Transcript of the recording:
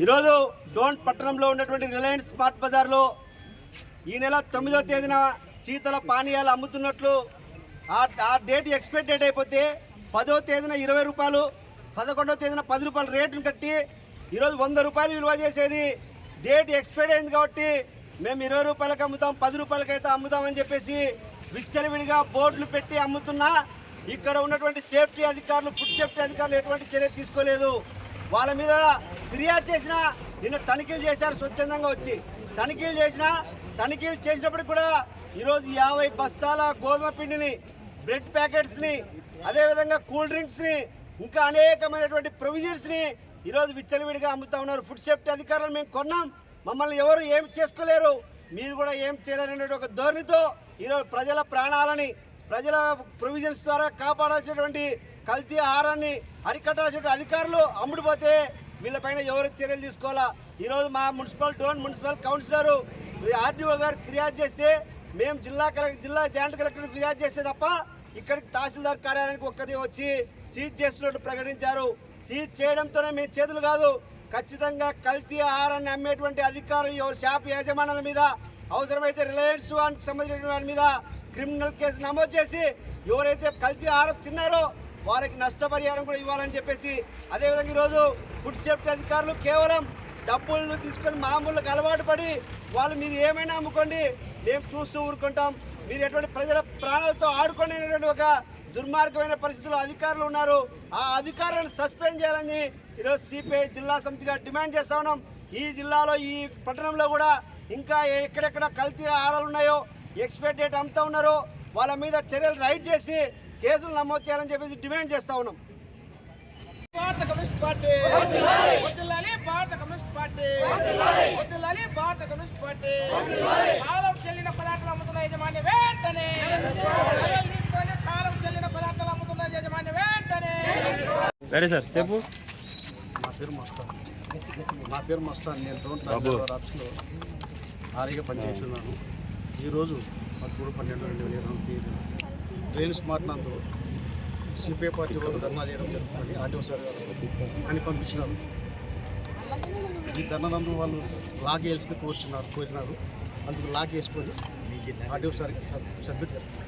ఈరోజు డోన్ పట్టణంలో ఉన్నటువంటి రిలయన్స్ స్మార్ట్ బజార్లో ఈ నెల 9వ తేదీన శీతల పానీయాలు అమ్ముతున్నట్లు ఆ డేట్ ఎక్స్పైర్ డేట్ అయిపోతే 10వ తేదీన 20 రూపాయలు, 11వ తేదీన 10 రూపాయలు రేటును కట్టి ఈరోజు 100 రూపాయలు విలువ చేసేది డేట్ ఎక్స్పైర్ అయింది కాబట్టి మేము 20 రూపాయలకు అమ్ముతాం, 10 రూపాయలకైతే అమ్ముతామని చెప్పేసి విచ్చలవిడిగా బోర్డులు పెట్టి అమ్ముతున్నా ఇక్కడ ఉన్నటువంటి సేఫ్టీ అధికారులు, ఫుడ్ సేఫ్టీ అధికారులు ఎటువంటి చర్య తీసుకోలేదు. వాళ్ళ మీద ఫిర్యాదు చేసినా నిన్న తనిఖీలు చేశారు స్వచ్ఛందంగా వచ్చి. తనిఖీలు చేసినప్పటికి కూడా ఈరోజు 50 బస్తాల గోధుమ పిండిని, బ్రెడ్ ప్యాకెట్స్ని, అదేవిధంగా కూల్ డ్రింక్స్ని, ఇంకా అనేకమైనటువంటి ప్రొవిజన్స్ని ఈరోజు విచ్చలవిడిగా అమ్ముతా ఉన్నారు. ఫుడ్ సేఫ్టీ అధికారులు మేము కొన్నాం, మమ్మల్ని ఎవరు ఏం చేసుకోలేరు, మీరు కూడా ఏం చేయలేరనే ఒక ధోరణితో ఈరోజు ప్రజల ప్రాణాలని, ప్రజల ప్రొవిజన్స్ ద్వారా కాపాడాల్సినటువంటి కల్తీ ఆహారాన్ని అరికట్టాల్సిన అధికారులు అమ్ముడుపోతే వీళ్ళపైన ఎవరు చర్యలు తీసుకోవాలా. ఈరోజు మా డోన్ మున్సిపల్ కౌన్సిలరు ఆర్డీఓ గారు ఫిర్యాదు చేస్తే మేము జిల్లా జాయింట్ కలెక్టర్ ఫిర్యాదు చేస్తే తప్ప ఇక్కడికి తహసీల్దార్ కార్యాలయానికి ఒక్కరి వచ్చి సీజ్ చేస్తున్నట్టు ప్రకటించారు. సీజ్ చేయడంతోనే మేము చేతులు కాదు, ఖచ్చితంగా కల్తీ ఆహారాన్ని అమ్మేటువంటి అధికారులు ఎవరు షాప్ యాజమాన్యాల మీద, అవసరమైతే రిలయన్స్ వానికి సంబంధించిన వారి మీద క్రిమినల్ కేసు నమోదు చేసి ఎవరైతే కల్తీ ఆహారం తిన్నారో వారికి నష్టపరిహారం కూడా ఇవ్వాలని చెప్పేసి, అదేవిధంగా ఈరోజు ఫుడ్ సేఫ్టీ అధికారులు కేవలం డబ్బులను తీసుకొని మామూలుగా అలవాటు పడి వాళ్ళు మీరు ఏమైనా అమ్ముకోండి మేము చూస్తూ ఊరుకుంటాం, మీరు ఎటువంటి ప్రజల ప్రాణాలతో ఆడుకునేటువంటి ఒక దుర్మార్గమైన పరిస్థితుల్లో అధికారులు ఉన్నారు. ఆ అధికారులను సస్పెండ్ చేయాలని ఈరోజు సిపిఐ జిల్లా సమితిగా డిమాండ్ చేస్తా ఉన్నాం. ఈ జిల్లాలో, ఈ పట్టణంలో కూడా ఇంకా ఎక్కడెక్కడ కల్తీ ఆహారాలు ఉన్నాయో, ఎక్స్పైర్ డేట్ అమ్ముతా ఉన్నారో వాళ్ళ మీద చర్యలు రైడ్ చేసి కేసులు నమోదు చేయాలని చెప్పేసి డిమాండ్ చేస్తా ఉన్నాం. భారత కమ్యూనిస్ట్ పార్టీ భారత కమ్యూనిస్ట్ పార్టీ భారత కమ్యూనిస్ట్ పార్టీ కాలం చెల్లిన పదార్థాలు అమ్ముతున్న యజమాని వెంటనే తీసుకొని కాలం చెల్లిన పదార్థాలు అమ్ముతున్న యజమాని వెంటనే. రెడీ సార్ చెప్పు. నా పేరు మస్తాన్. నేను డోంట్ ఆఫీస్లో ఆరిగా పనిచేస్తున్నాను. ఈరోజు 13/12/2020 రిలయన్స్ స్మార్ట్ నందు సిపిఐ పార్టీ వాళ్ళు ధర్నా చేయడం జరుగుతుంది. ఆర్టీఓ సార్ గారు అని పంపించినారు. ఈ ధర్నా నందు వాళ్ళు లాక్ వేసి కోరినారు. అందుకు లాక్ వేసుకొని ఆర్టీఓ సార్కి సబ్మిట్ చేస్తారు.